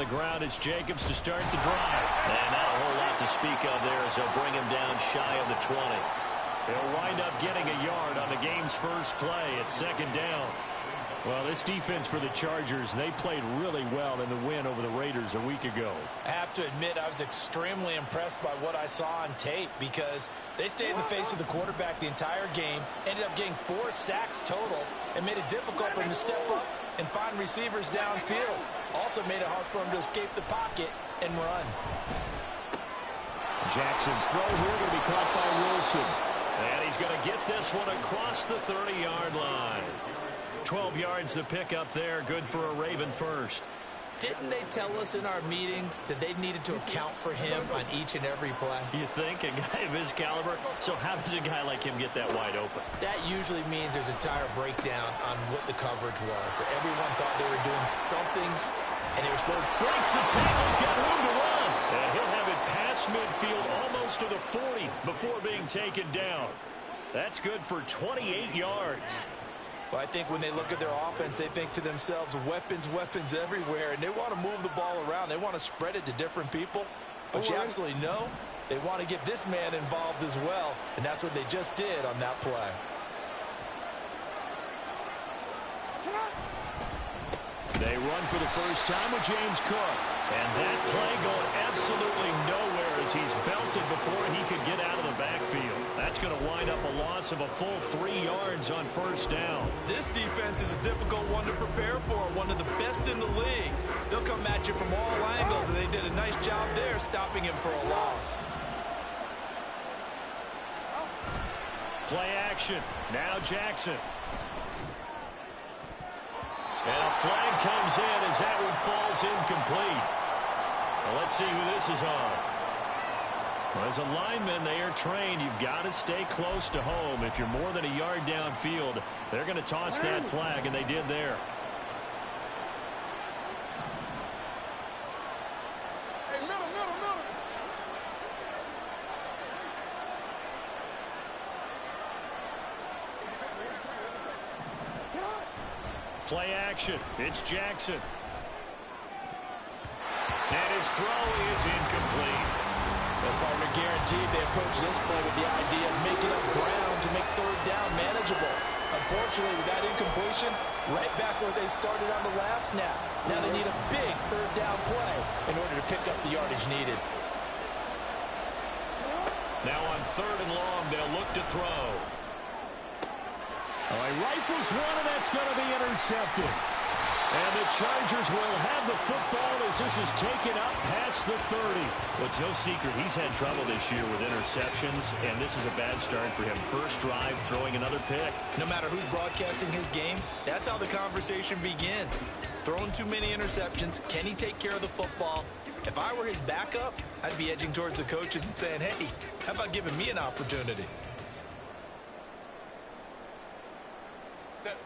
the ground. It's Jacobs to start the drive. And not a whole lot to speak of there as they'll bring him down shy of the 20. He'll wind up getting a yard on the game's first play. It's second down. Well, this defense for the Chargers, they played really well in the win over the Raiders a week ago. I have to admit, I was extremely impressed by what I saw on tape because they stayed in the face of the quarterback the entire game, ended up getting 4 sacks total, and made it difficult for him to step up and find receivers downfield. Also made it hard for him to escape the pocket and run. Jackson's throw here going to be caught by Wilson. And he's going to get this one across the 30-yard line. 12 yards to pick up there. Good for a Raven first. Didn't they tell us in our meetings that they needed to account for him on each and every play? You think? A guy of his caliber? So how does a guy like him get that wide open? That usually means there's a tire breakdown on what the coverage was. That everyone thought they were doing something, and they were supposed to... Breaks the tackle. He's got room to run. And he'll have it past midfield almost to the 40 before being taken down. That's good for 28 yards. Well, I think when they look at their offense, they think to themselves, weapons, weapons everywhere, and they want to move the ball around. They want to spread it to different people. But you absolutely know they want to get this man involved as well, and that's what they just did on that play. They run for the first time with James Cook. And that play going absolutely nowhere as he's belted before he could get out of the backfield. That's going to wind up a loss of a full 3 yards on first down. This defense is a difficult one to prepare for, one of the best in the league. They'll come at you from all angles, and they did a nice job there stopping him for a loss. Play action. Now Jackson. And a flag comes in as that one falls incomplete. Well, let's see who this is on. Well, as a lineman, they are trained. You've got to stay close to home. If you're more than a yard downfield, they're going to toss that flag, and they did there. Play action. It's Jackson. And his throw is incomplete. Well, partner, guaranteed they approach this play with the idea of making up ground to make third down manageable. Unfortunately, with that incompletion, right back where they started on the last snap. Now they need a big third down play in order to pick up the yardage needed. Now on third and long, they'll look to throw. Oh, he rifles one, and that's going to be intercepted. And the Chargers will have the football as this is taken up past the 30. Well, it's no secret he's had trouble this year with interceptions, and this is a bad start for him. First drive, throwing another pick. No matter who's broadcasting his game, that's how the conversation begins. Throwing too many interceptions, can he take care of the football? If I were his backup, I'd be edging towards the coaches and saying, hey, how about giving me an opportunity?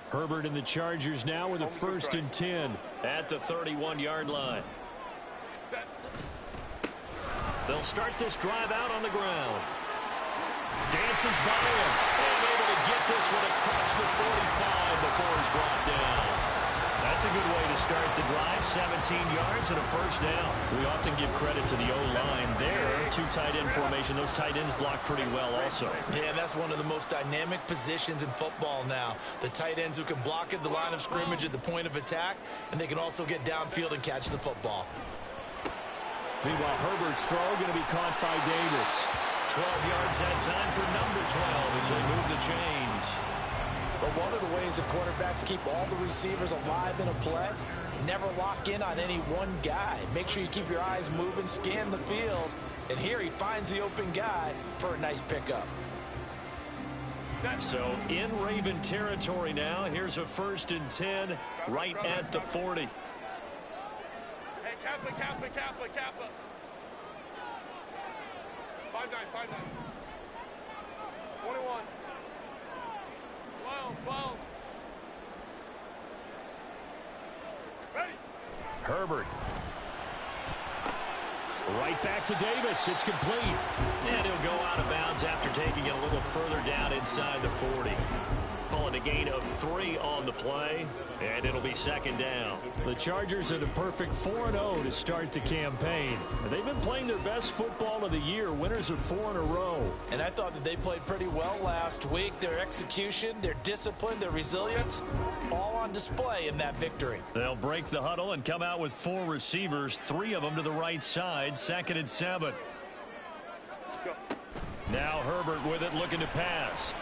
Herbert and the Chargers now with a 1st and 10 at the 31-yard line. They'll start this drive out on the ground. Dances by him and able to get this one across the 45 before he's brought down. That's a good way to start the drive. 17 yards and a first down. We often give credit to the O-line there. 2 tight end formation. Those tight ends block pretty well also. Yeah, that's one of the most dynamic positions in football now. The tight ends who can block at the line of scrimmage at the point of attack, and they can also get downfield and catch the football. Meanwhile, Herbert's throw going to be caught by Davis. 12 yards that time for number 12 as they move the chains. But one of the ways that quarterbacks keep all the receivers alive in a play, never lock in on any one guy. Make sure you keep your eyes moving, scan the field. And here he finds the open guy for a nice pickup. So in Raven territory now, here's a 1st and 10 right at the 40. Hey, Kappa. 5-9. 21. 12. Ready. Herbert. Right back to Davis. It's complete. And he'll go out of bounds after taking it a little further down inside the 40. Call it a gain of 3 on the play, and it'll be second down. The Chargers are the perfect 4-0 to start the campaign. They've been playing their best football of the year. Winners of 4 in a row. And I thought that they played pretty well last week. Their execution, their discipline, their resilience, all on display in that victory. They'll break the huddle and come out with 4 receivers, 3 of them to the right side, 2nd and 7. Now Herbert with it, looking to pass.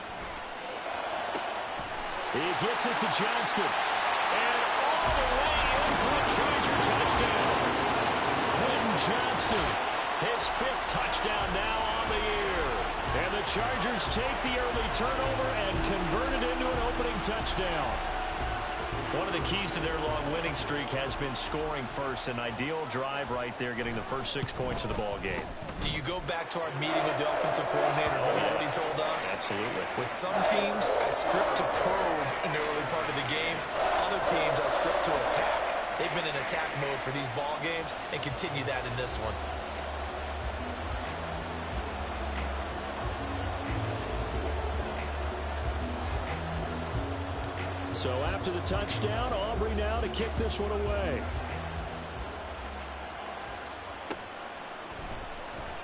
He gets it to Johnston. And all the way in for a Charger touchdown. Quentin Johnston, his 5th touchdown now on the year. And the Chargers take the early turnover and convert it into an opening touchdown. One of the keys to their long winning streak has been scoring first. An ideal drive right there, getting the first 6 points of the ball game. Do you go back to our meeting with the offensive coordinator? Remember what he told us? Absolutely. With some teams, I script to probe in the early part of the game. Other teams, I script to attack. They've been in attack mode for these ball games and continue that in this one. So after the touchdown, Aubrey now to kick this one away.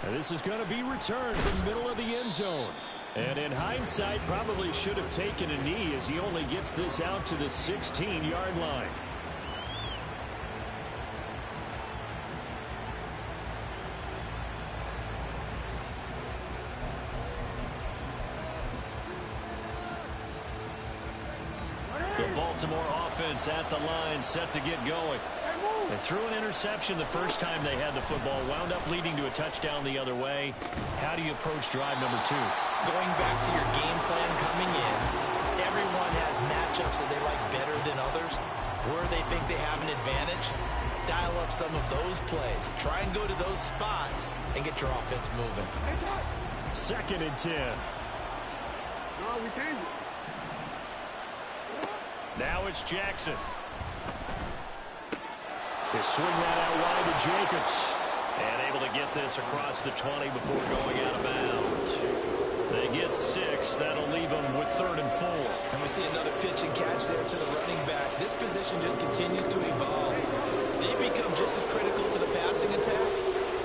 And this is going to be returned from the middle of the end zone. And in hindsight, probably should have taken a knee as he only gets this out to the 16-yard line. The Baltimore offense at the line, set to get going. They threw an interception the first time they had the football, wound up leading to a touchdown the other way. How do you approach drive number 2? Going back to your game plan coming in, everyone has matchups that they like better than others. Where they think they have an advantage, dial up some of those plays. Try and go to those spots and get your offense moving. 2nd and 10. No, we changed it. Now it's Jackson. They swing that out wide to Jacobs. And able to get this across the 20 before going out of bounds. They get 6. That'll leave them with 3rd and 4. And we see another pitch and catch there to the running back. This position just continues to evolve. They become just as critical to the passing attack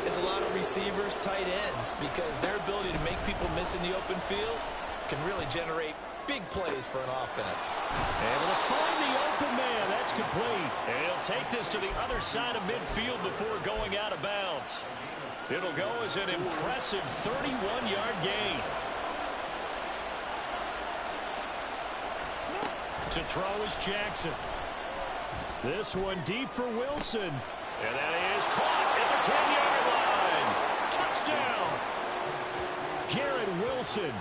as a lot of receivers, tight ends, because their ability to make people miss in the open field can really generate big plays for an offense. Able to find the open man. That's complete. And he'll take this to the other side of midfield before going out of bounds. It'll go as an impressive 31-yard gain. To throw is Jackson. This one deep for Wilson. And that is caught at the 10-yard line. Touchdown. Garrett Wilson.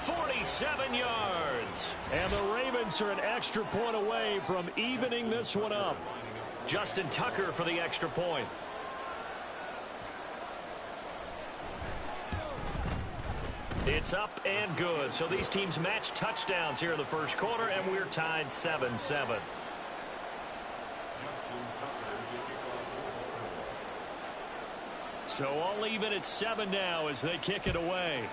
47 yards. And the Ravens are an extra point away from evening this one up. Justin Tucker for the extra point. It's up and good. So these teams match touchdowns here in the first quarter, and we're tied 7-7. So all even at 7 now as they kick it away.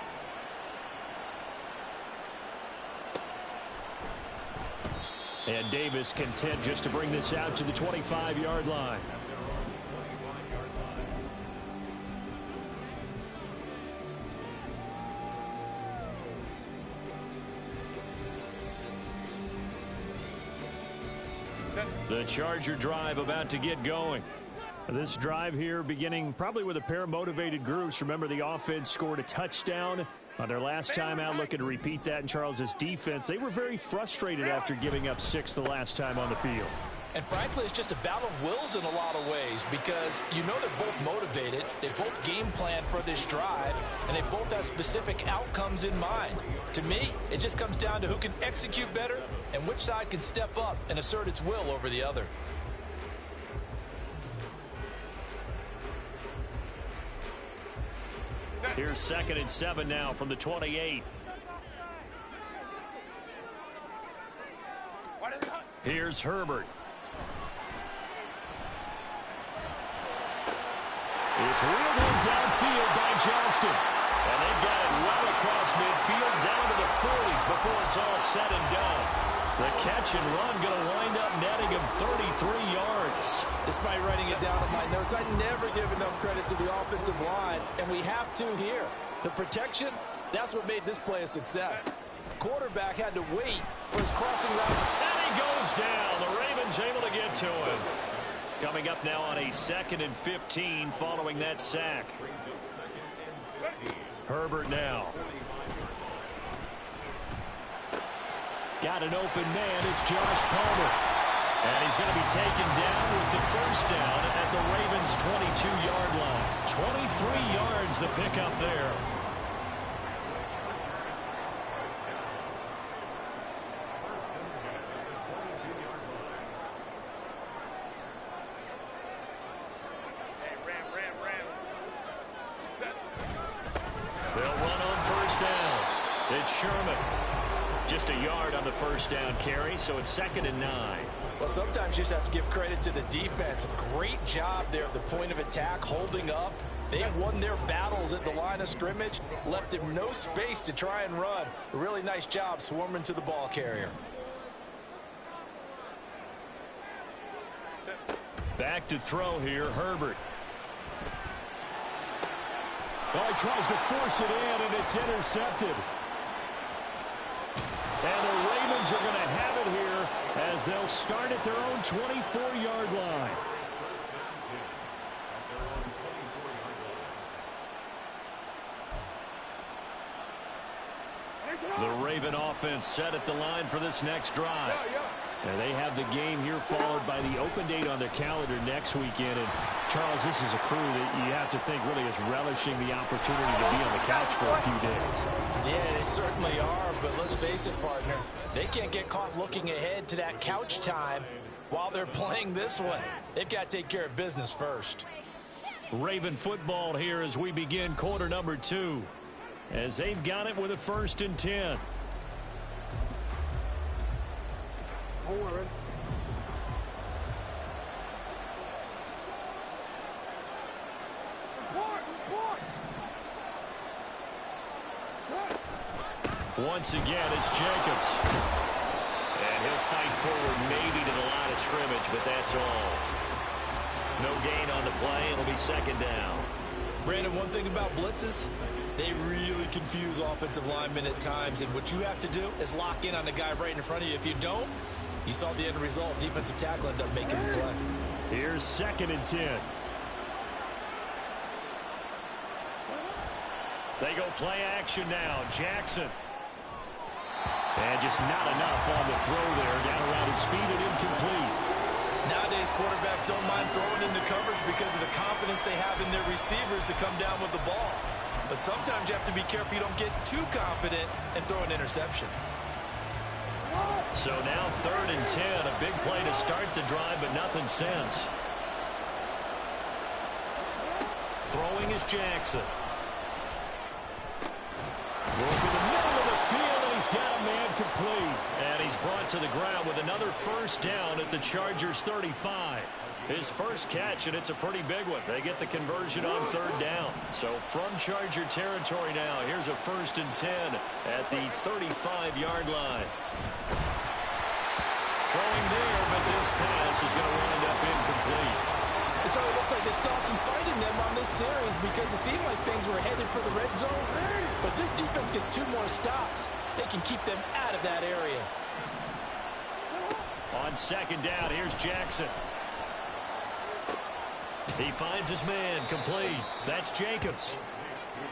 And Davis content just to bring this out to the 25-yard line. The Charger drive about to get going. This drive here beginning probably with a pair of motivated groups. Remember, the offense scored a touchdown on their last time out, looking to repeat that in Charles's defense. They were very frustrated after giving up 6 the last time on the field. And frankly, it's just a battle of wills in a lot of ways, because you know they're both motivated, they both game plan for this drive, and they both have specific outcomes in mind. To me, it just comes down to who can execute better and which side can step up and assert its will over the other. Here's 2nd and 7 now from the 28. Here's Herbert. It's reeled in downfield by Johnston. And they've got it well across midfield, down to the 40 before it's all said and done. The catch and run going to wind up netting him 33 yards. Despite writing it down on my notes, I never give enough credit to the offensive line, and we have to here. The protection, that's what made this play a success. Quarterback had to wait for his crossing route. And he goes down. The Ravens able to get to him. Coming up now on a 2nd and 15 following that sack. Herbert now. Got an open man. It's Josh Palmer. And he's going to be taken down with the first down at the Ravens' 22-yard line. 23 yards the pickup there. They'll run on first down. It's Sherman. Just a yard on the first down carry, so it's 2nd and 9. Well, sometimes you just have to give credit to the defense. Great job there at the point of attack, holding up. They won their battles at the line of scrimmage, left him no space to try and run. A really nice job swarming to the ball carrier. Back to throw here, Herbert. Well, he tries to force it in, and it's intercepted. And the Ravens are going to have it here as they'll start at their own 24-yard line. The Raven offense set at the line for this next drive. And they have the game here followed by the open date on their calendar next weekend. And, Charles, this is a crew that you have to think really is relishing the opportunity to be on the couch for a few days. Yeah, they certainly are, but let's face it, partner. They can't get caught looking ahead to that couch time while they're playing this one. They've got to take care of business first. Raven football here as we begin quarter number 2. As they've got it with a 1st and 10. Don't worry. Once again, it's Jacobs. And he'll fight forward maybe to the line of scrimmage, but that's all. No gain on the play. It'll be 2nd down. Brandon, one thing about blitzes, they really confuse offensive linemen at times, and what you have to do is lock in on the guy right in front of you. If you don't, you saw the end result. Defensive tackle ended up making the play. Here's 2nd and 10. They go play action now. Jackson. And just not enough on the throw there. Down around his feet and incomplete. Nowadays, quarterbacks don't mind throwing into coverage because of the confidence they have in their receivers to come down with the ball. But sometimes you have to be careful you don't get too confident and throw an interception. So now 3rd and 10. A big play to start the drive, but nothing since. Throwing is Jackson. Goes to the middle of the field, and he's got a man complete. And he's brought to the ground with another first down at the Chargers' 35. His first catch, and it's a pretty big one. They get the conversion on 3rd down. So from Charger territory now, here's a 1st and 10 at the 35-yard line. Throwing there, but this pass is going to wind up incomplete. So it looks like they still have some fight in them on this series because it seemed like things were headed for the red zone. But this defense gets 2 more stops. They can keep them out of that area. On 2nd down, here's Jackson. He finds his man, complete. That's Jacobs.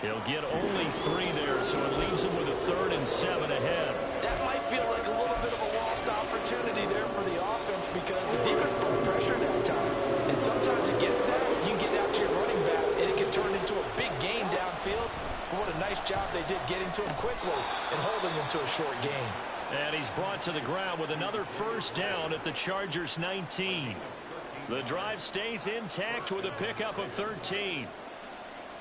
He'll get only 3 there, so it leaves him with a 3rd and 7 ahead. That might feel like a little bit of a lost opportunity there for the offense because the defense put pressure that time. And sometimes against that, you can get out to your running back, and it can turn into a big gain downfield. But what a nice job they did getting to him quickly and holding him to a short gain. And he's brought to the ground with another first down at the Chargers' 19. The drive stays intact with a pickup of 13.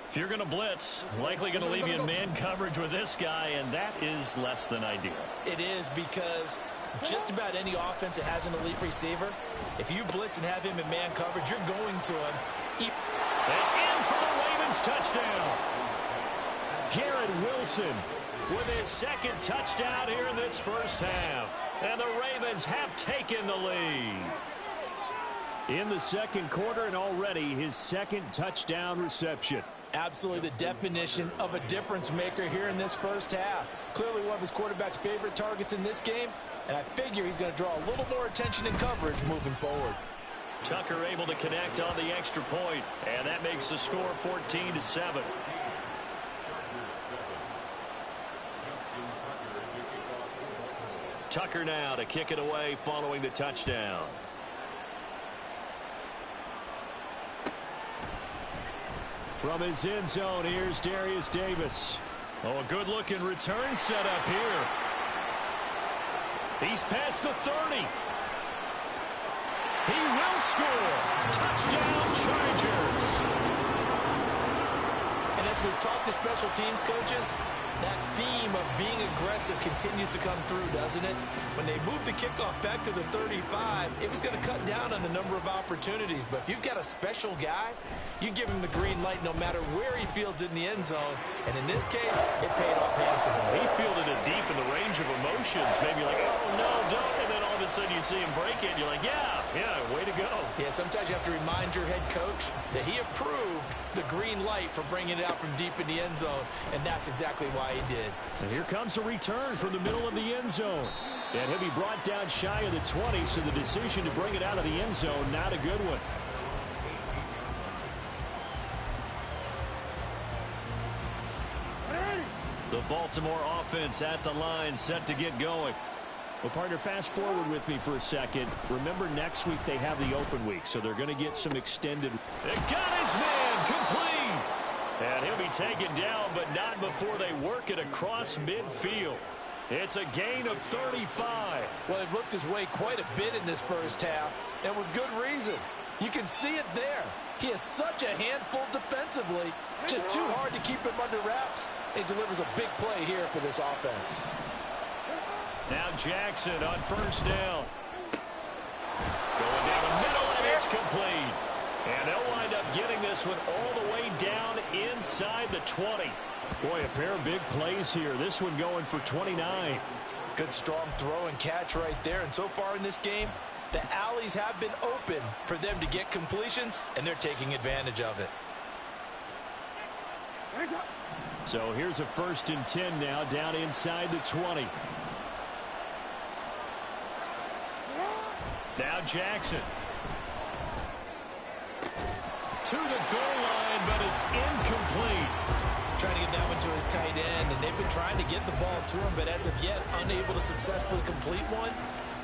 If you're going to blitz, likely going to leave you in man coverage with this guy, and that is less than ideal. It is because just about any offense that has an elite receiver, if you blitz and have him in man coverage, you're going to him. And in for the Ravens touchdown. Garrett Wilson with his second touchdown here in this first half. And the Ravens have taken the lead. In the second quarter, and already his second touchdown reception. Absolutely the definition of a difference maker here in this first half. Clearly one of his quarterback's favorite targets in this game, and I figure he's going to draw a little more attention and coverage moving forward. Tucker able to connect on the extra point, and that makes the score 14-7. Tucker now to kick it away following the touchdown. From his end zone, here's Darius Davis. Oh, a good-looking return set up here. He's past the 30. He will score. Touchdown, Chargers. And as we've talked to special teams coaches, that theme of being aggressive continues to come through, doesn't it? When they moved the kickoff back to the 35, it was going to cut down on the number of opportunities. But if you've got a special guy, you give him the green light no matter where he fields in the end zone. And in this case, it paid off handsomely. He fielded it deep in the range of emotions. Maybe like, oh, no, don't. And then all of a sudden you see him break it. You're like, yeah, way to go. Yeah, sometimes you have to remind your head coach that he approved the green light for bringing it out from deep in the end zone. And that's exactly why he did. And here comes a return from the middle of the end zone. And he'll be brought down shy of the 20, so the decision to bring it out of the end zone, not a good one. The Baltimore offense at the line, set to get going. Well, partner, fast forward with me for a second. Remember, next week they have the open week, so they're going to get some extended. They got his man complete. And he'll be taken down, but not before they work it across midfield. It's a gain of 35. Well, it looked his way quite a bit in this first half, and with good reason. You can see it there. He is such a handful defensively. Just too hard to keep him under wraps. He delivers a big play here for this offense. Now Jackson on first down. Going down the middle, and it's complete. And they'll wind up getting this one all the way down inside the 20. Boy, a pair of big plays here. This one going for 29. Good strong throw and catch right there. And so far in this game, the alleys have been open for them to get completions, and they're taking advantage of it. So here's a 1st and 10 now, down inside the 20. Now Jackson. To the goal line, but it's incomplete. Trying to get that one to his tight end, and they've been trying to get the ball to him, but as of yet, unable to successfully complete one.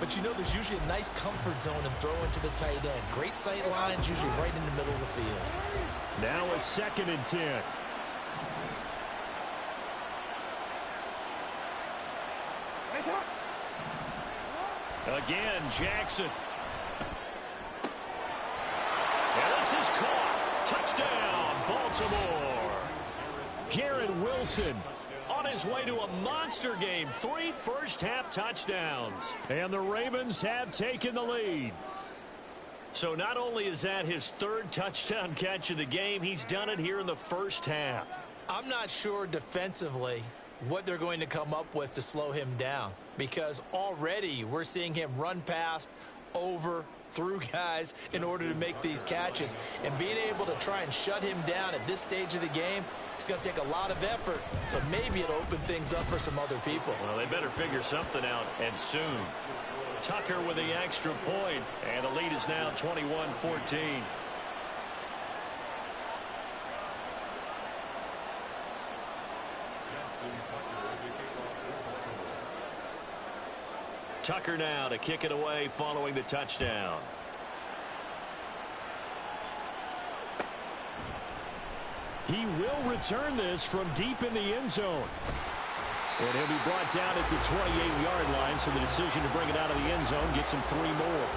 But you know there's usually a nice comfort zone in throwing to the tight end. Great sight lines, usually right in the middle of the field. Now a 2nd and 10. Again, Jackson. And this is caught. Touchdown, Baltimore. Garrett Wilson on his way to a monster game. 3 first-half touchdowns. And the Ravens have taken the lead. So not only is that his 3rd touchdown catch of the game, he's done it here in the first half. I'm not sure defensively what they're going to come up with to slow him down, because already we're seeing him run past, over, through guys in order to make these catches. And being able to try and shut him down at this stage of the game, it's going to take a lot of effort. So maybe it'll open things up for some other people. Well, they better figure something out, and soon. Tucker with the extra point, and the lead is now 21-14. Tucker now to kick it away following the touchdown. He will return this from deep in the end zone. And he'll be brought down at the 28-yard line, so the decision to bring it out of the end zone gets him 3 more.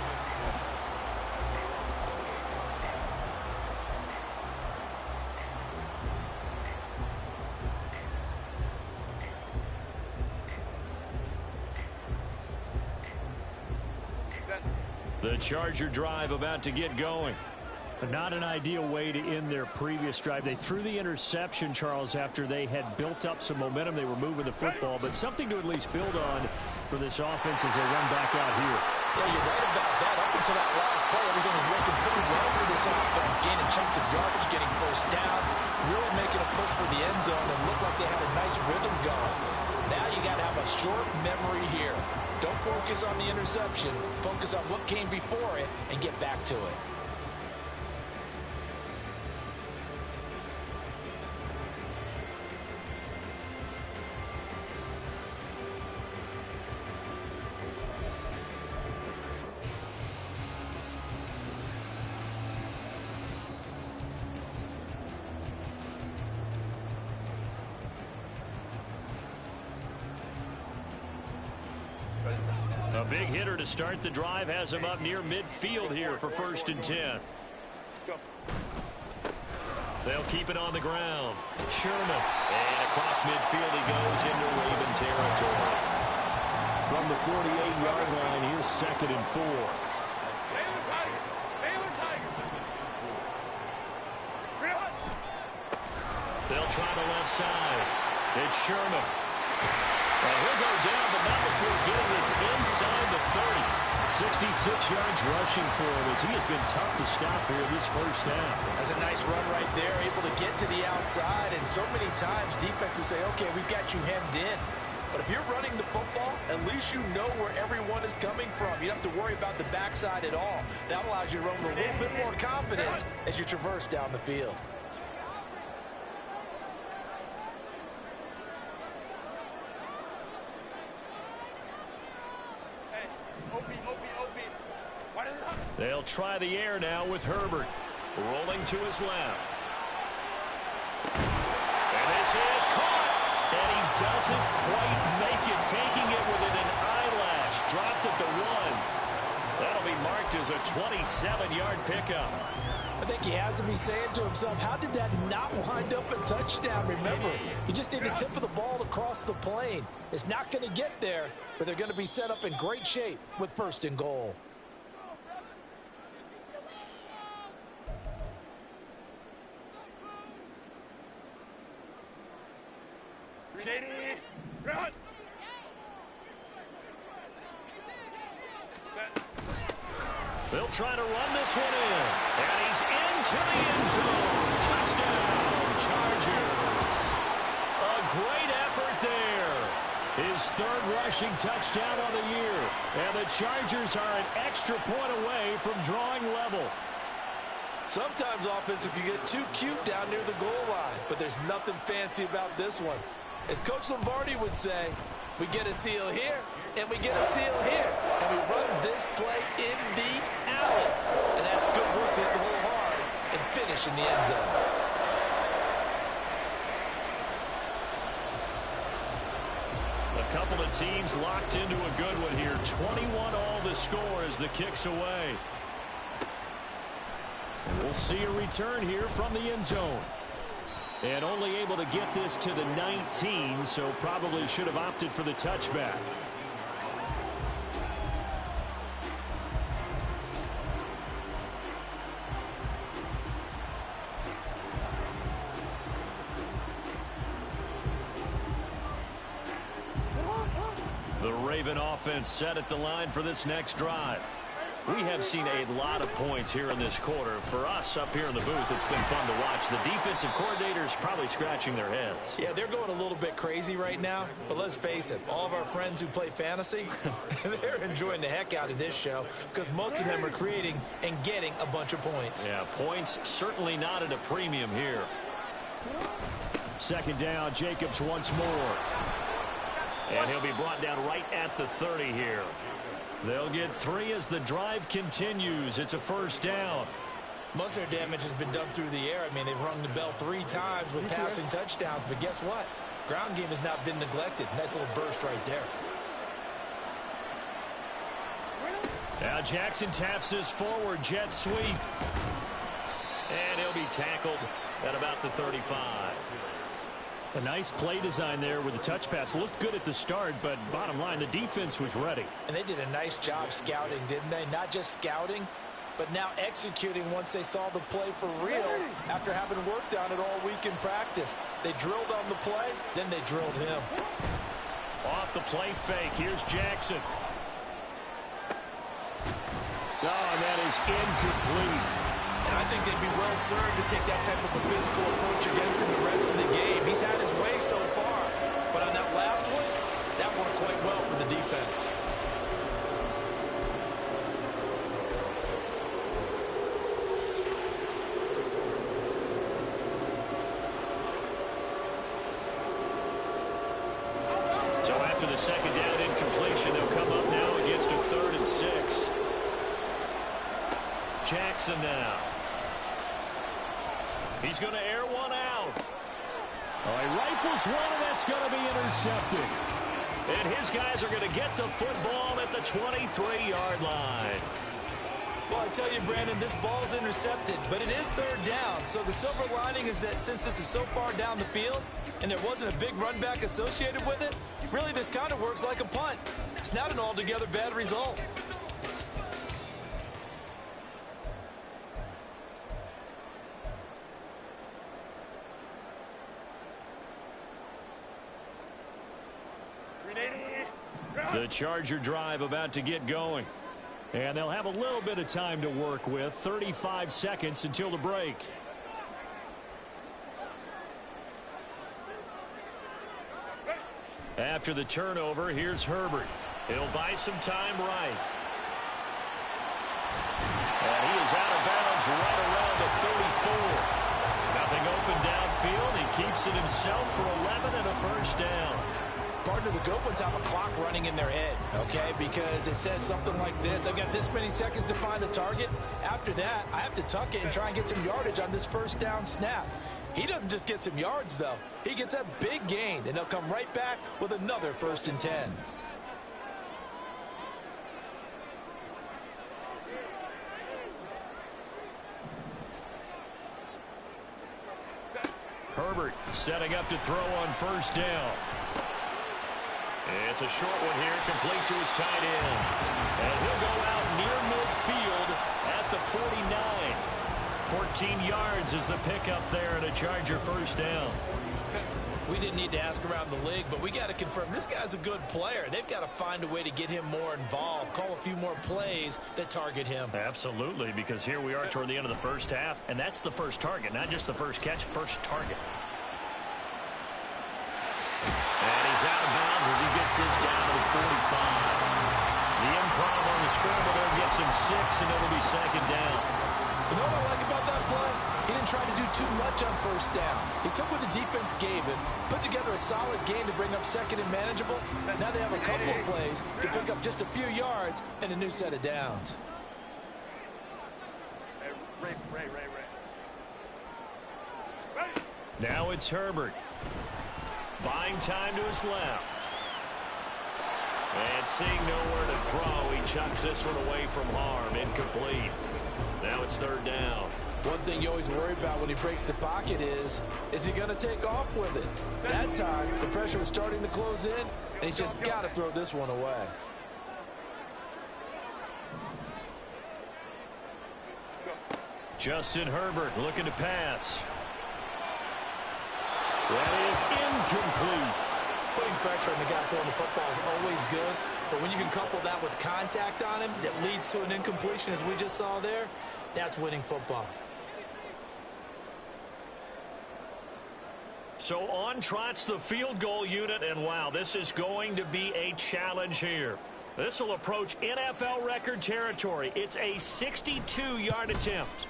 The Charger drive about to get going. Not an ideal way to end their previous drive. They threw the interception, Charles, after they had built up some momentum. They were moving the football, but something to at least build on for this offense as they run back out here. Yeah, you're right about that. Up until that last play, everything was working pretty well for this offense, gaining chunks of yardage, getting first downs, really making a push for the end zone, and looked like they had a nice rhythm going. Now you got to have a short memory here. Don't focus on the interception. Focus on what came before it and get back to it. A big hitter to start the drive has him up near midfield here for 1st and 10. They'll keep it on the ground. Sherman. And across midfield he goes into Raven territory. From the 48-yard line, here's 2nd and 4. They'll try the left side. It's Sherman. He'll go down, but not before getting this inside the 30. 66 yards rushing for him as he has been tough to stop here this first half. That's a nice run right there, able to get to the outside. And so many times defenses say, okay, we've got you hemmed in. But if you're running the football, at least you know where everyone is coming from. You don't have to worry about the backside at all. That allows you to run with a little bit more confidence as you traverse down the field. They'll try the air now with Herbert. Rolling to his left. And this is caught. And he doesn't quite make it, taking it within an eyelash. Dropped at the 1. That'll be marked as a 27-yard pickup. I think he has to be saying to himself, how did that not wind up a touchdown? Remember, he just need the tip of the ball to cross the plane. It's not going to get there, but they're going to be set up in great shape with 1st and goal. Run! They'll try to run this one in. And he's into the end zone. Touchdown, Chargers. A great effort there. His 3rd rushing touchdown on the year. And the Chargers are an extra point away from drawing level. Sometimes offense can get too cute down near the goal line, but there's nothing fancy about this one. As Coach Lombardi would say, we get a seal here, and we get a seal here, and we run this play in the alley. And that's good work to hit the hole hard and finish in the end zone. A couple of teams locked into a good one here. 21 all the score as the kick's away. And we'll see a return here from the end zone. And only able to get this to the 19, so probably should have opted for the touchback. The Raven offense set at the line for this next drive. We have seen a lot of points here in this quarter. For us up here in the booth, it's been fun to watch. The defensive coordinators probably scratching their heads. Yeah, they're going a little bit crazy right now. But let's face it, all of our friends who play fantasy, they're enjoying the heck out of this show because most of them are creating and getting a bunch of points. Yeah, points certainly not at a premium here. 2nd down, Jacobs once more. And he'll be brought down right at the 30 here. They'll get 3 as the drive continues. It's a 1st down. Most of their damage has been done through the air. I mean, they've rung the bell 3 times with passing touchdowns. But guess what? Ground game has not been neglected. Nice little burst right there. Now Jackson taps his forward jet sweep. And he'll be tackled at about the 35. A nice play design there with the touch pass. Looked good at the start, but bottom line, the defense was ready. And they did a nice job scouting, didn't they? Not just scouting, but now executing once they saw the play for real after having worked on it all week in practice. They drilled on the play, then they drilled him. Off the play fake, here's Jackson. Oh, and that is incomplete. And I think they'd be well served to take that type of a physical approach against him the rest of the game. He's had his way so far, but on that last one, that worked quite well for the defense. So after the second down incompletion, they'll come up now against a 3rd and 6. Jackson now. He's going to air one out. Oh, he rifles one, and that's going to be intercepted. And his guys are going to get the football at the 23-yard line. Well, I tell you, Brandon, this ball's intercepted, but it is 3rd down. So the silver lining is that since this is so far down the field and there wasn't a big run back associated with it, really this kind of works like a punt. It's not an altogether bad result. The Charger drive about to get going. And they'll have a little bit of time to work with. 35 seconds until the break. After the turnover, here's Herbert. He'll buy some time right. And he is out of bounds right around the 34. Nothing open downfield. He keeps it himself for 11 and a first down. Partner, the good ones have a clock running in their head, okay? Because it says something like this. I've got this many seconds to find the target. After that, I have to tuck it and try and get some yardage on this first down snap. He doesn't just get some yards, though. He gets a big gain, and he'll come right back with another 1st and 10. Herbert setting up to throw on 1st down. It's a short one here, complete to his tight end. And he'll go out near midfield at the 49. 14 yards is the pickup there and a Charger 1st down. We didn't need to ask around the league, but we got to confirm this guy's a good player. They've got to find a way to get him more involved, call a few more plays that target him. Absolutely, because here we are toward the end of the first half, and that's the first target, not just the first catch, first target. And he's out of bounds as he gets this down to the 45. The improv on the scramble there gets him 6, and it'll be 2nd down. You know what I like about that play? He didn't try to do too much on 1st down. He took what the defense gave him, put together a solid game to bring up 2nd and manageable. Now they have a couple of plays to pick up just a few yards and a new set of downs. Now it's Herbert. Buying time to his left. And seeing nowhere to throw, he chucks this one away from harm. Incomplete. Now it's 3rd down. One thing you always worry about when he breaks the pocket is he going to take off with it? That time, the pressure was starting to close in, and he's just got to throw this one away. Justin Herbert looking to pass. That is incomplete. Putting pressure on the guy throwing the football is always good, but when you can couple that with contact on him that leads to an incompletion, as we just saw there, that's winning football. So on trots the field goal unit, and wow, this is going to be a challenge here. This will approach NFL record territory. It's a 62-yard attempt.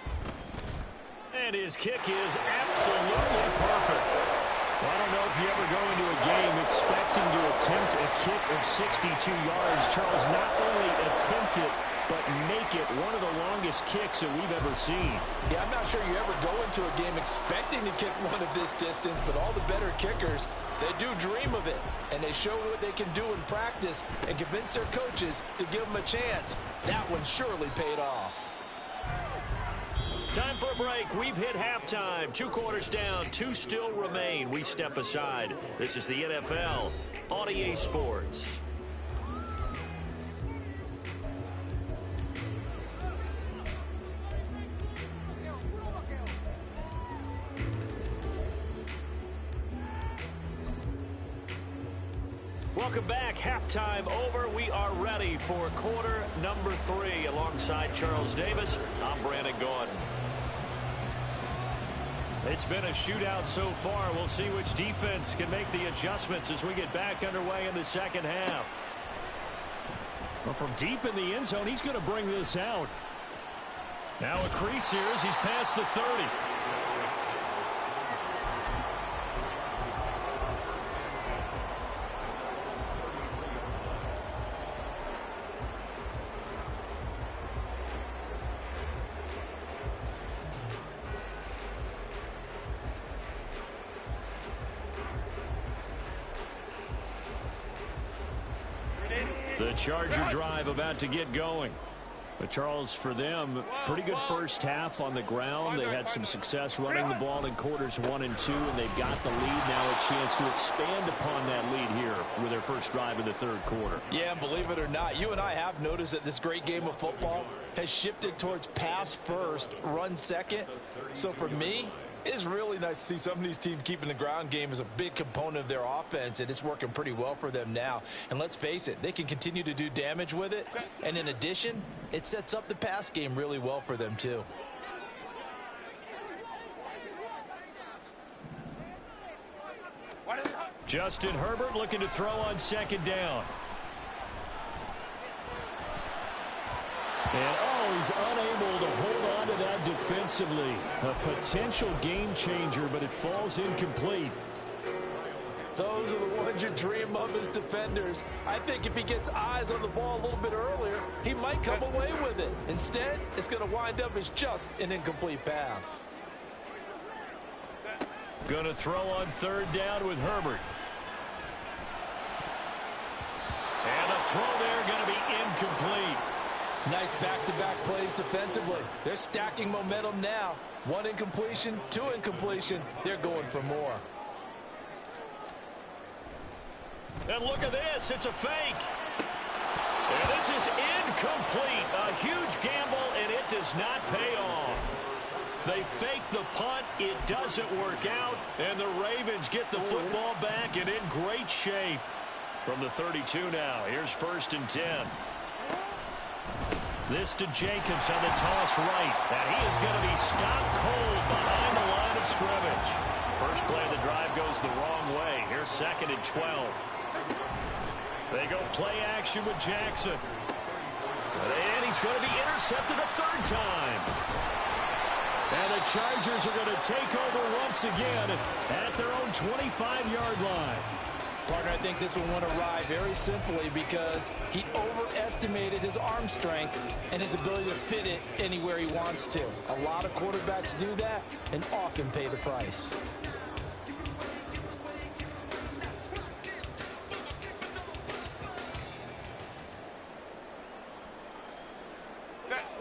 And his kick is absolutely perfect. Well, I don't know if you ever go into a game expecting to attempt a kick of 62 yards. Charles, not only attempt it, but make it one of the longest kicks that we've ever seen. Yeah, I'm not sure you ever go into a game expecting to kick one of this distance, but all the better kickers, they do dream of it, and they show what they can do in practice and convince their coaches to give them a chance. That one surely paid off. Time for a break. We've hit halftime. 2 quarters down. 2 still remain. We step aside. This is the NFL on EA Sports. Welcome back. Halftime over. We are ready for quarter number 3. Alongside Charles Davis, I'm Brandon Gordon. It's been a shootout so far. We'll see which defense can make the adjustments as we get back underway in the second half. Well, from deep in the end zone, he's going to bring this out. Now a crease here as he's past the 30. The Charger drive about to get going. But Charles, for them, pretty good first half on the ground. They had some success running the ball in quarters 1 and 2, and they've got the lead now, a chance to expand upon that lead here with their first drive in the third quarter. Yeah, and believe it or not, you and I have noticed that this great game of football has shifted towards pass first, run second. So for me, it's really nice to see some of these teams keeping the ground game as a big component of their offense, and it's working pretty well for them now. And let's face it, they can continue to do damage with it. And in addition, it sets up the pass game really well for them too. Justin Herbert looking to throw on second down. And, he's unable to hold on to that defensively. A potential game changer, but it falls incomplete. Those are the ones you dream of as defenders. I think if he gets eyes on the ball a little bit earlier, he might come away with it. Instead, it's going to wind up as just an incomplete pass. Going to throw on third down with Herbert. And a throw there going to be incomplete. Nice back-to-back plays defensively. They're stacking momentum now. 1 incompletion, 2 incompletion. They're going for more. And look at this. It's a fake. And this is incomplete. A huge gamble, and it does not pay off. They fake the punt. It doesn't work out. And the Ravens get the football back and in great shape. From the 32 now. Here's 1st and 10. This to Jacobs on the toss right. And he is going to be stopped cold behind the line of scrimmage. First play of the drive goes the wrong way. Here's 2nd and 12. They go play action with Jackson. And he's going to be intercepted a 3rd time. And the Chargers are going to take over once again at their own 25-yard line. Partner, I think this one went awry very simply because he overestimated his arm strength and his ability to fit it anywhere he wants to. A lot of quarterbacks do that and often pay the price.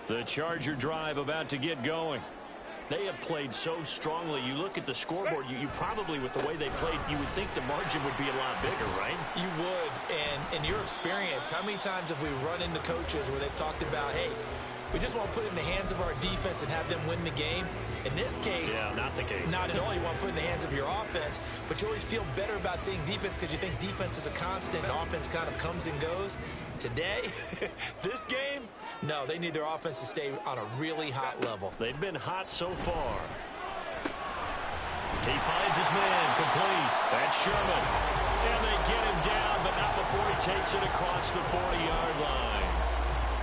The Charger drive about to get going. They have played so strongly. You look at the scoreboard, you probably, with the way they played, you would think the margin would be a lot bigger, right? You would. And in your experience, how many times have we run into coaches where they've talked about, hey, we just want to put it in the hands of our defense and have them win the game? In this case, yeah, not the case. Not at all. You want to put it in the hands of your offense, but you always feel better about seeing defense because you think defense is a constant and offense kind of comes and goes. Today, this game, no, they need their offense to stay on a really hot level. They've been hot so far. He finds his man complete. That's Sherman. And they get him down, but not before he takes it across the 40-yard line.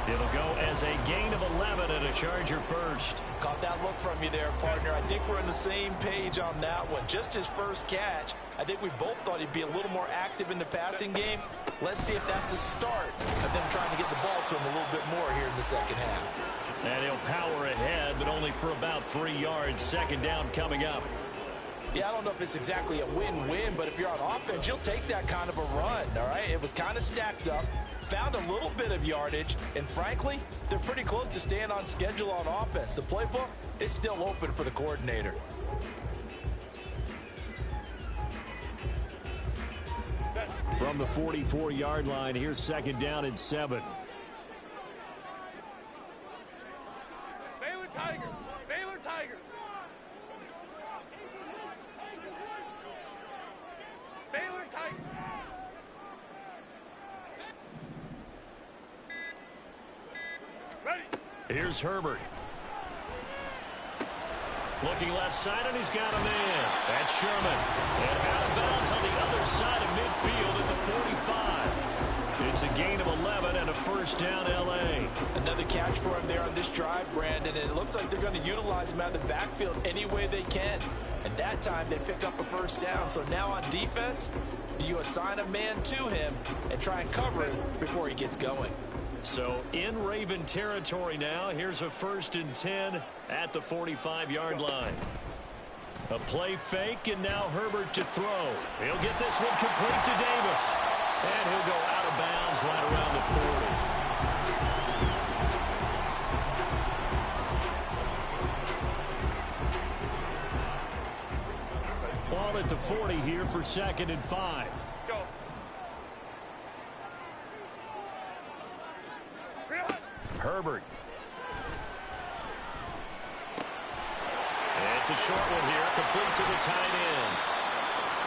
It'll go as a gain of 11 and a Charger first. Caught that look from you there, partner. I think we're on the same page on that one. Just his first catch. I think we both thought he'd be a little more active in the passing game. Let's see if that's the start of them trying to get the ball to him a little bit more here in the second half. And he'll power ahead, but only for about 3 yards. 2nd down coming up. Yeah, I don't know if it's exactly a win-win, but if you're on offense, you'll take that kind of a run, all right? It was kind of stacked up, found a little bit of yardage, and frankly, they're pretty close to staying on schedule on offense. The playbook is still open for the coordinator. From the 44-yard line, here's 2nd down and 7. Baylor Tiger! Baylor Tiger! Baylor Tiger! Here's Herbert. Looking left side, and he's got a man. That's Sherman. And out of bounds on the other side of midfield at the 45. It's a gain of 11 and a first down, L.A. Another catch for him there on this drive, Brandon, and it looks like they're going to utilize him out of the backfield any way they can. And that time they pick up a first down. So now on defense, you assign a man to him and try and cover him before he gets going. So in Raven territory now. Here's a 1st and 10 at the 45-yard line. A play fake, and now Herbert to throw. He'll get this one complete to Davis. And he'll go out of bounds right around the 40. Ball at the 40 here for 2nd and 5. Herbert. It's a short one here, complete to the tight end.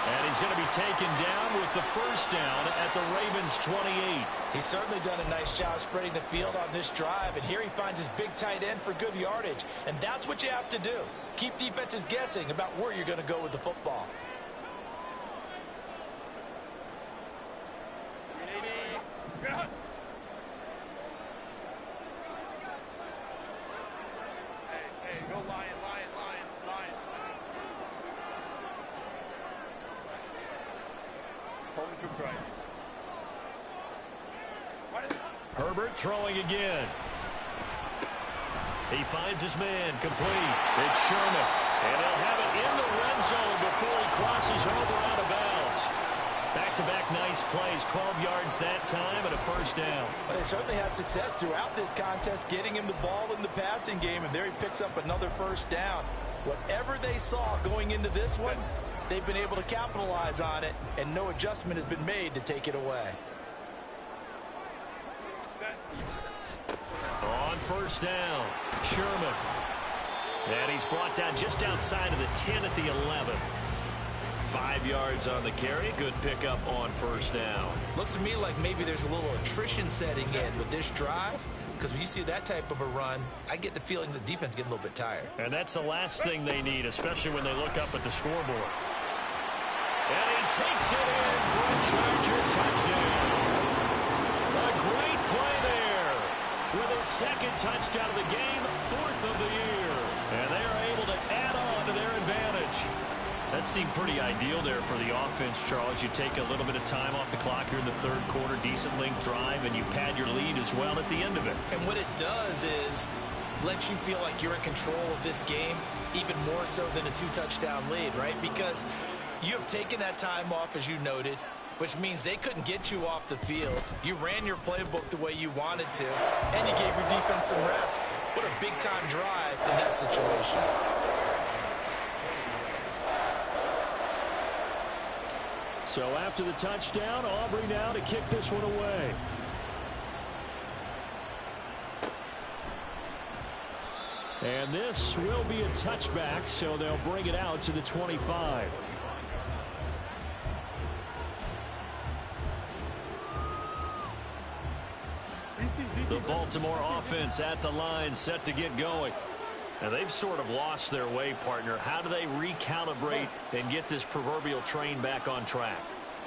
And he's going to be taken down with the first down at the Ravens' 28. He's certainly done a nice job spreading the field on this drive, and here he finds his big tight end for good yardage. And that's what you have to do. Keep defenses guessing about where you're going to go with the football. Herbert throwing again. He finds his man complete. It's Sherman. And he'll have it in the red zone before he crosses over out of bounds. Back-to-back nice plays. 12 yards that time and a first down. Well, they certainly had success throughout this contest getting him the ball in the passing game, and there he picks up another first down. Whatever they saw going into this one, they've been able to capitalize on it, and no adjustment has been made to take it away. On first down, Sherman. And he's brought down just outside of the 10 at the 11. 5 yards on the carry. Good pickup on first down. Looks to me like maybe there's a little attrition setting in with this drive, because when you see that type of a run, I get the feeling the defense getting a little bit tired. And that's the last thing they need, especially when they look up at the scoreboard. And he takes it in for a Charger touchdown. A great play there. With his 2nd touchdown of the game, 4th of the year. And they are able to add on to their advantage. That seemed pretty ideal there for the offense, Charles. You take a little bit of time off the clock here in the 3rd quarter, decent length drive, and you pad your lead as well at the end of it. And what it does is let you feel like you're in control of this game, even more so than a 2-touchdown lead, right? Because you have taken that time off, as you noted, which means they couldn't get you off the field. You ran your playbook the way you wanted to, and you gave your defense some rest. What a big-time drive in that situation. So after the touchdown, Aubrey now to kick this one away. And this will be a touchback, so they'll bring it out to the 25. The Baltimore offense at the line, set to get going. Now, they've sort of lost their way, partner. How do they recalibrate and get this proverbial train back on track?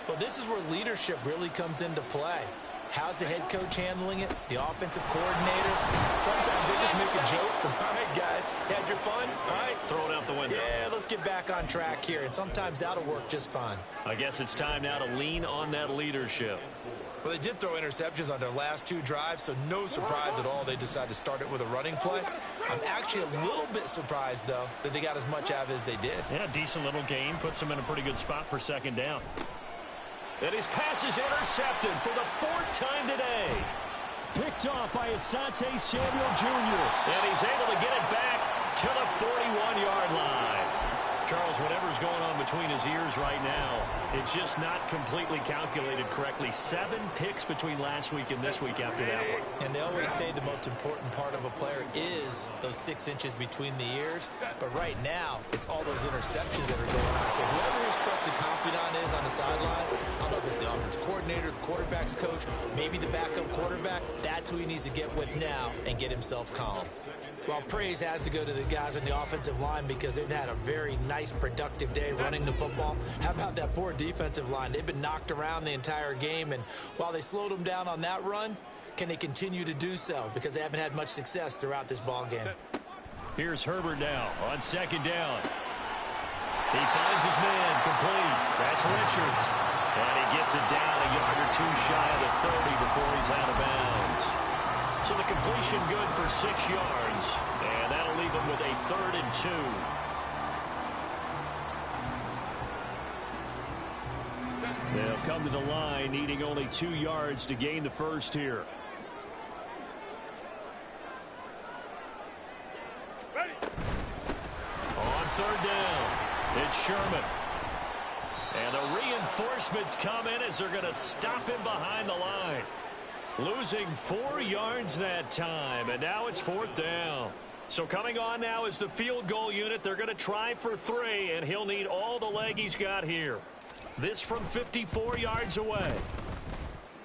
Well, this is where leadership really comes into play. How's the head coach handling it? The offensive coordinator? Sometimes they just make a joke. All right, guys, had your fun? All right. Throw it out the window. Yeah, let's get back on track here. And sometimes that'll work just fine. I guess it's time now to lean on that leadership. Well, they did throw interceptions on their last 2 drives, so no surprise at all they decided to start it with a running play. I'm actually a little bit surprised, though, that they got as much out of it as they did. Yeah, decent little gain. Puts them in a pretty good spot for 2nd down. And his pass is intercepted for the 4th time today. Picked off by Asante Samuel Jr. And he's able to get it back to the 41-yard line. Charles, whatever's going on between his ears right now, it's just not completely calculated correctly. 7 picks between last week and this week after that one. And they always say the most important part of a player is those 6 inches between the ears. But right now, it's all those interceptions that are going on. So whoever his trusted confidant is on the sidelines, I don't know if it's the offensive coordinator, the quarterback's coach, maybe the backup quarterback. That's who he needs to get with now and get himself calm. Well, praise has to go to the guys on the offensive line because they've had a very nice, productive day running the football. How about that poor defensive line? They've been knocked around the entire game, and while they slowed them down on that run, can they continue to do so? Because they haven't had much success throughout this ball game. Here's Herbert now on second down. He finds his man complete. That's Richards. And he gets it down a yard or two shy of the 30 before he's out of bounds. So the completion good for 6 yards. And that'll leave him with a 3rd and 2. They'll come to the line needing only 2 yards to gain the first here. On 3rd down, it's Sherman. And the reinforcements come in as they're going to stop him behind the line. Losing 4 yards that time, and now it's 4th down. So coming on now is the field goal unit. They're going to try for 3, and he'll need all the leg he's got here. This from 54 yards away.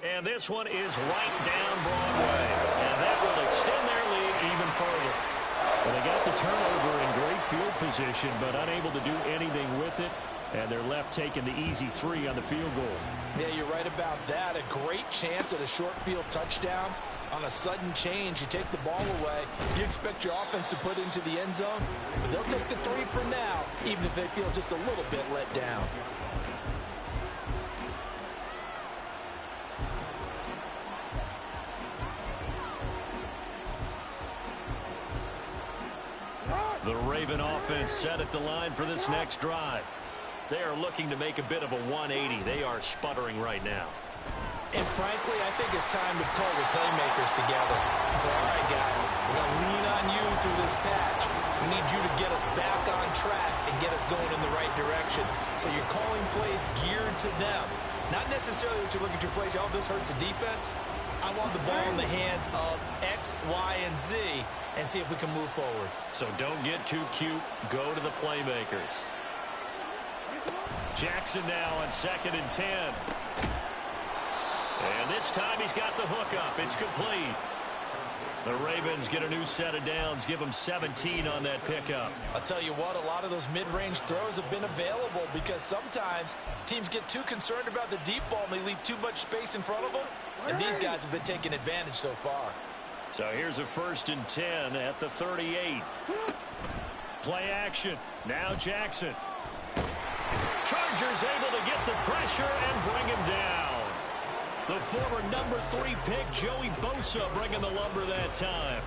And this one is right down Broadway. And that will extend their lead even further. Well, they got the turnover in great field position, but unable to do anything with it. And they're left taking the easy 3 on the field goal. Yeah, you're right about that. A great chance at a short field touchdown. On a sudden change, you take the ball away. You expect your offense to put into the end zone, but they'll take the 3 for now, even if they feel just a little bit let down. The Raven offense set at the line for this next drive. They are looking to make a bit of a 180. They are sputtering right now. And frankly, I think it's time to call the playmakers together and say, all right, guys, we're going to lean on you through this patch. We need you to get us back on track and get us going in the right direction. So you're calling plays geared to them. Not necessarily what you look at your plays, oh, this hurts the defense. I want the ball in the hands of X, Y, and Z and see if we can move forward. So don't get too cute. Go to the playmakers. Jackson now on 2nd and 10. And this time he's got the hook up. It's complete. The Ravens get a new set of downs. Give them 17 on that pickup. I'll tell you what, a lot of those mid-range throws have been available because sometimes teams get too concerned about the deep ball and they leave too much space in front of them. And these guys have been taking advantage so far. So here's a 1st and 10 at the 38. Play action. Now Jackson. Chargers able to get the pressure and bring him down. The former number 3 pick, Joey Bosa, bringing the lumber that time.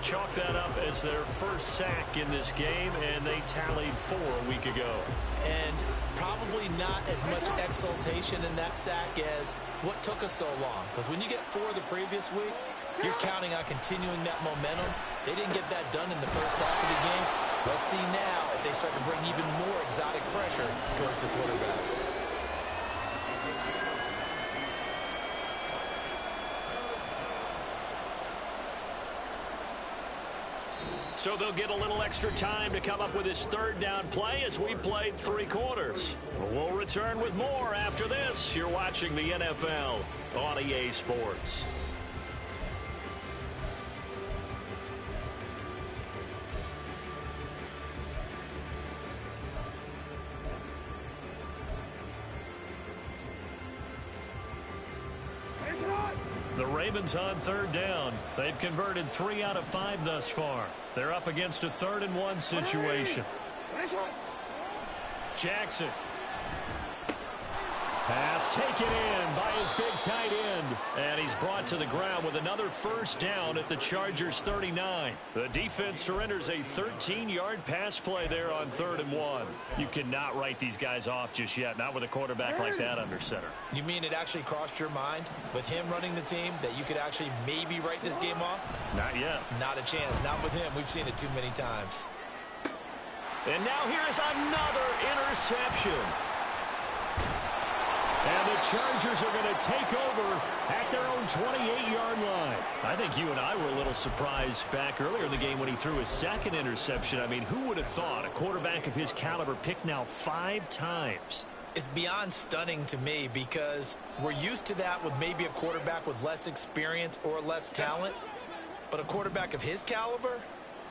Chalk that up as their first sack in this game, and they tallied 4 a week ago. And probably not as much exultation in that sack as what took us so long. Because when you get 4 the previous week, you're counting on continuing that momentum. They didn't get that done in the first half of the game. Let's see now if they start to bring even more exotic pressure towards the quarterback. So they'll get a little extra time to come up with his 3rd down play as we played 3 quarters. We'll return with more after this. You're watching the NFL on EA Sports. The Ravens on 3rd down. They've converted 3 out of 5 thus far. They're up against a 3rd and 1 situation. Jackson. Pass taken in by his big tight end. And he's brought to the ground with another 1st down at the Chargers 39. The defense surrenders a 13-yard pass play there on 3rd and 1. You cannot write these guys off just yet, not with a quarterback like that under center. You mean it actually crossed your mind with him running the team that you could actually maybe write this game off? Not yet. Not a chance. Not with him. We've seen it too many times. And now here's another interception. And the Chargers are going to take over at their own 28-yard line. I think you and I were a little surprised back earlier in the game when he threw his 2nd interception. I mean, who would have thought a quarterback of his caliber picked now 5 times? It's beyond stunning to me because we're used to that with maybe a quarterback with less experience or less talent. But a quarterback of his caliber,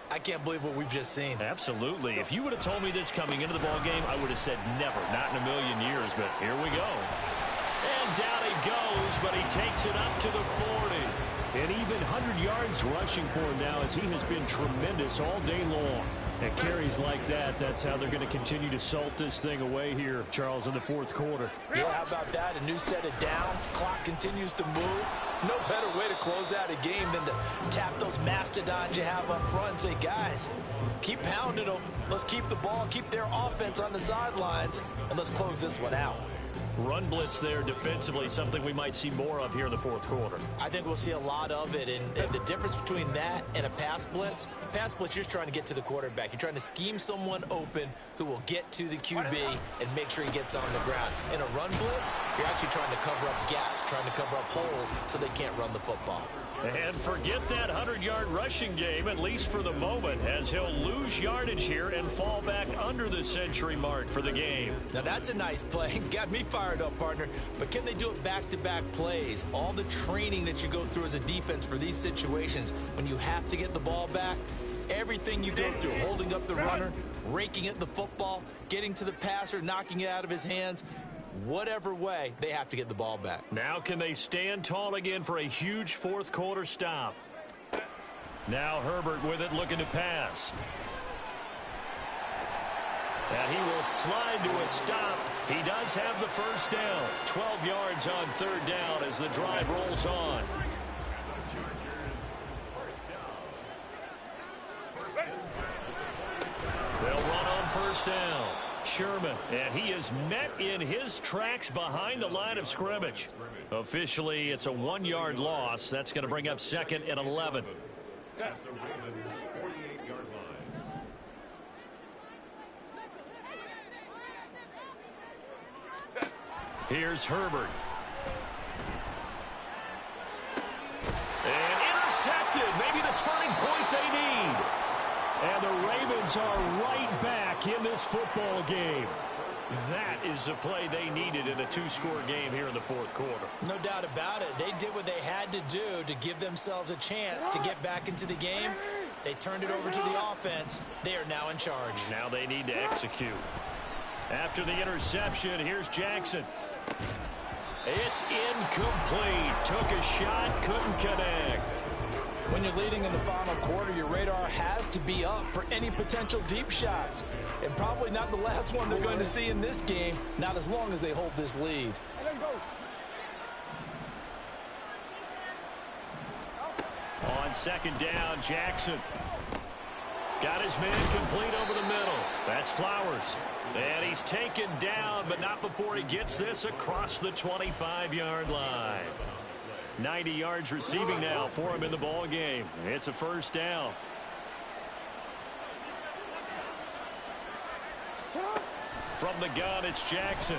I can't believe what we've just seen. Absolutely. If you would have told me this coming into the ball game, I would have said never, not in a million years. But here we go. And down he goes, but he takes it up to the 40. And even 100 yards rushing for him now, as he has been tremendous all day long. And carries like that, that's how they're going to continue to salt this thing away here, Charles, in the fourth quarter. Yeah, how about that? A new set of downs. Clock continues to move. No better way to close out a game than to tap those mastodons you have up front and say, guys, keep pounding them. Let's keep the ball, keep their offense on the sidelines, and let's close this one out. Run blitz there defensively, something we might see more of here in the fourth quarter. I think we'll see a lot of it, and the difference between that and a pass blitz, you're just trying to get to the quarterback. You're trying to scheme someone open who will get to the QB and make sure he gets on the ground. In a run blitz, you're actually trying to cover up gaps, trying to cover up holes so they can't run the football. And forget that 100-yard rushing game, at least for the moment, as he'll lose yardage here and fall back under the century mark for the game. Now that's a nice play. Got me fired up, partner. But can they do it back-to-back plays? All the training that you go through as a defense for these situations, when you have to get the ball back, everything you go through, holding up the runner, raking at the football, getting to the passer, knocking it out of his hands, whatever way, they have to get the ball back. Now can they stand tall again for a huge fourth quarter stop? Now Herbert with it, looking to pass. And he will slide to a stop. He does have the first down. 12 yards on third down as the drive rolls on. They'll run on first down. Sherman, and he is met in his tracks behind the line of scrimmage. Officially, it's a 1-yard loss. That's going to bring up second and 11. Here's Herbert. And intercepted. Maybe the turning point they need. And the Ravens are right back in this football game. That is the play they needed in a 2-score game here in the fourth quarter. No doubt about it. They did what they had to do to give themselves a chance to get back into the game. They turned it over to the offense. They are now in charge. Now they need to execute. After the interception, here's Jackson. It's incomplete. Took a shot, couldn't connect. When you're leading in the final quarter, your radar has to be up for any potential deep shots. And probably not the last one they're going to see in this game, not as long as they hold this lead. On second down, Jackson. Got his man complete over the middle. That's Flowers. And he's taken down, but not before he gets this across the 25-yard line. 90 yards receiving now for him in the ball game. It's a first down. From the gun, it's Jackson.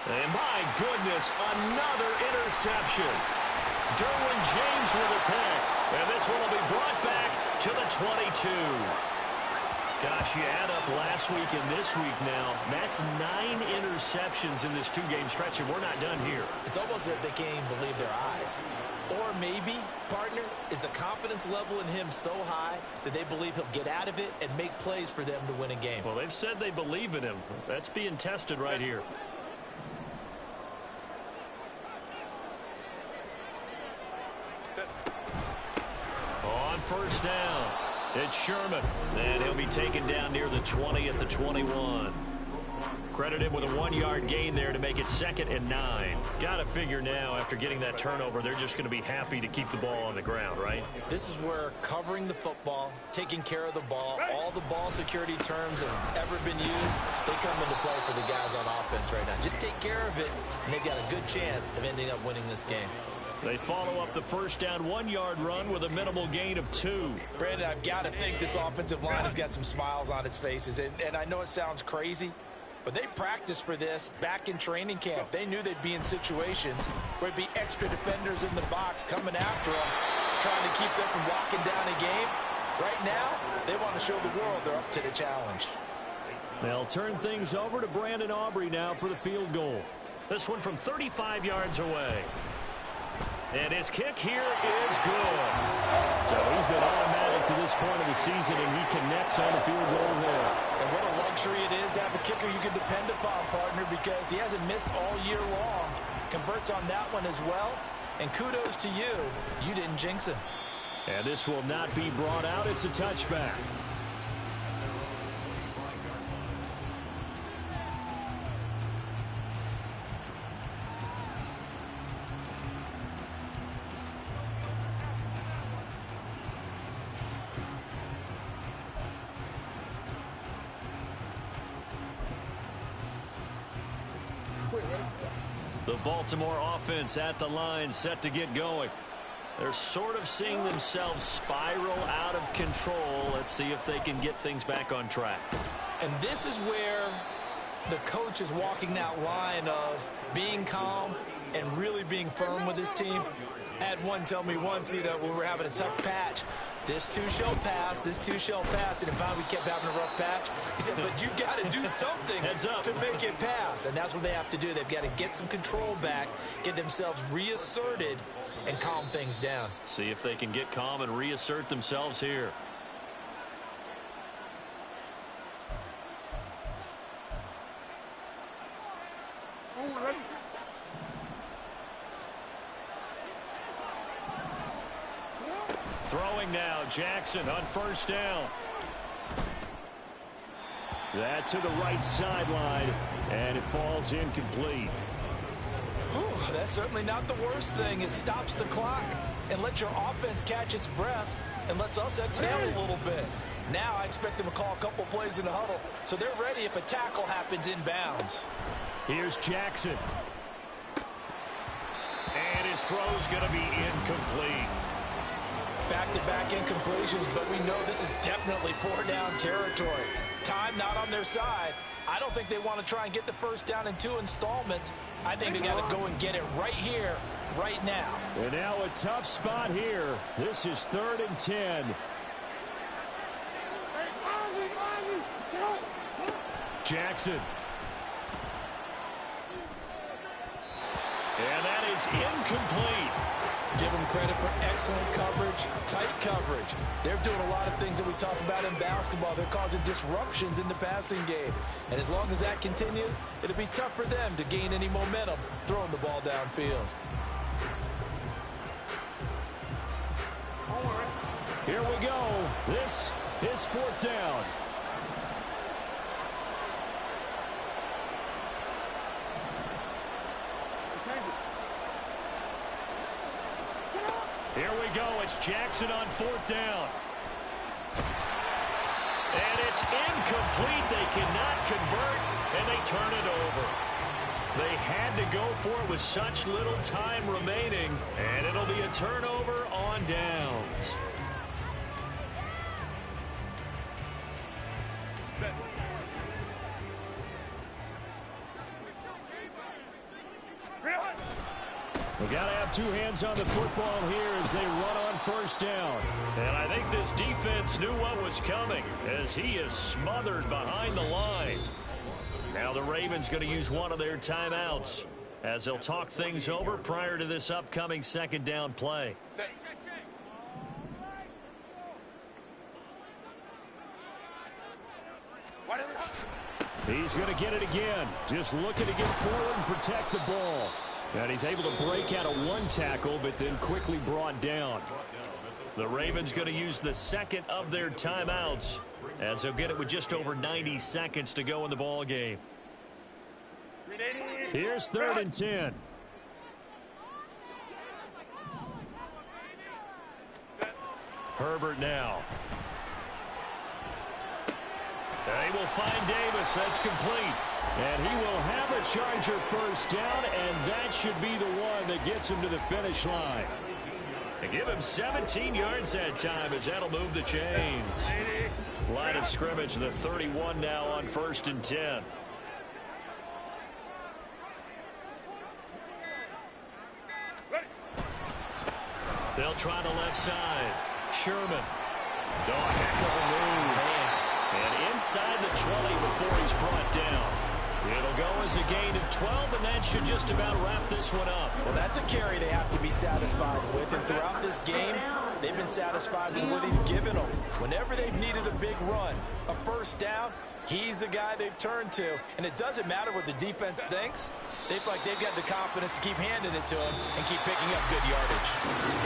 And my goodness, another interception. Derwin James with a pick. And this one will be brought back to the 22. Gosh, you add up last week and this week now, that's 9 interceptions in this 2-game stretch, and we're not done here. It's almost as if they can't even believe their eyes. Or maybe, partner, is the confidence level in him so high that they believe he'll get out of it and make plays for them to win a game. Well, they've said they believe in him. That's being tested right here. On first down, it's Sherman. And he'll be taken down near the 20 at the 21. Credit him with a 1-yard gain there to make it 2nd and 9. Got to figure now, after getting that turnover, they're just going to be happy to keep the ball on the ground, right? This is where covering the football, taking care of the ball, all the ball security terms that have ever been used, they come into play for the guys on offense right now. Just take care of it, and they've got a good chance of ending up winning this game. They follow up the first down 1-yard run with a minimal gain of 2. Brandon, I've got to think this offensive line has got some smiles on its faces. And I know it sounds crazy, but they practiced for this back in training camp. They knew they'd be in situations where there'd be extra defenders in the box coming after them, trying to keep them from locking down a game. Right now, they want to show the world they're up to the challenge. They'll turn things over to Brandon Aubrey now for the field goal. This one from 35 yards away. And his kick here is good. So he's been automatic to this point of the season, and he connects on the field goal there. And what a luxury it is to have a kicker you can depend upon, partner, because he hasn't missed all year long. Converts on that one as well. And kudos to you. You didn't jinx him. And this will not be brought out. It's a touchback. The Baltimore offense at the line, set to get going. They're sort of seeing themselves spiral out of control. Let's see if they can get things back on track. And this is where the coach is walking that line of being calm and really being firm with his team. I had one tell me once, when we were having a tough patch, this too shall pass, this too shall pass. And finally we kept having a rough patch. He said, but you got to do something to make it pass. And that's what they have to do. They've got to get some control back, get themselves reasserted, and calm things down. See if they can get calm and reassert themselves here. Throwing now, Jackson on first down. That to the right sideline, and it falls incomplete. Ooh, that's certainly not the worst thing. It stops the clock and lets your offense catch its breath and lets us exhale a little bit. Now I expect them to call a couple plays in the huddle, so they're ready if a tackle happens inbounds. Here's Jackson. And his throw's going to be incomplete. Back-to-back incompletions, but we know this is definitely four-down territory. Time not on their side. I don't think they want to try and get the first down in 2 installments. I think they got to go and get it right here, right now. And now a tough spot here. This is 3rd and 10. Jackson. And that is incomplete. Give them credit for excellent coverage, tight coverage. They're doing a lot of things that we talk about in basketball. They're causing disruptions in the passing game. And as long as that continues, it'll be tough for them to gain any momentum throwing the ball downfield. Here we go. This is 4th down. Here we go. It's Jackson on 4th down. And it's incomplete. They cannot convert, and they turn it over. They had to go for it with such little time remaining, and it'll be a turnover on downs. We got to have 2 hands on the football here as they run on 1st down. And I think this defense knew what was coming as he is smothered behind the line. Now the Ravens going to use one of their timeouts as they'll talk things over prior to this upcoming 2nd down play. He's going to get it again. Just looking to get forward and protect the ball. And he's able to break out of 1 tackle, but then quickly brought down. The Ravens going to use the 2nd of their timeouts as they'll get it with just over 90 seconds to go in the ball game. Here's 3rd and 10. Herbert now. They will find Davis. That's complete. And he will have a Charger first down, and that should be the one that gets him to the finish line. And give him 17 yards that time as that'll move the chains. Line of scrimmage, the 31 now on 1st and 10. They'll try the left side. Sherman. No, heck of a move. And inside the 20 before he's brought down. It'll go as a gain of 12, and that should just about wrap this one up. Well, that's a carry they have to be satisfied with, and throughout this game, they've been satisfied with what he's given them. Whenever they've needed a big run, a first down, he's the guy they've turned to. And it doesn't matter what the defense thinks. They feel like they've got the confidence to keep handing it to him and keep picking up good yardage.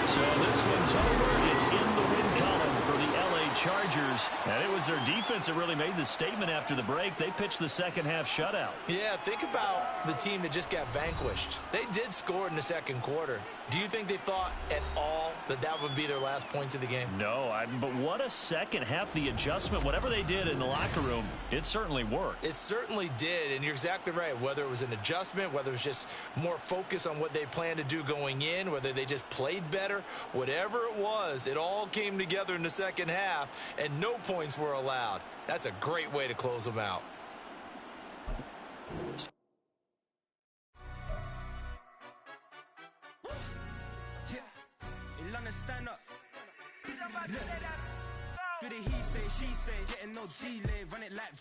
So this one's over. It's in the win column for the L.A. Chargers. And it was their defense that really made the statement after the break. They pitched the second-half shutout. Yeah, think about the team that just got vanquished. They did score in the second quarter. Do you think they thought at all that that would be their last points of the game? No, but what a second half. The adjustment, whatever they did in the locker room, it certainly worked. It certainly did, and you're exactly right. Whether it was an adjustment, whether it was just more focus on what they planned to do going in, whether they just played better, whatever it was, it all came together in the second half, and no points were allowed. That's a great way to close them out. Stand up. Look. Do the he say, she say, getting no delay, run it like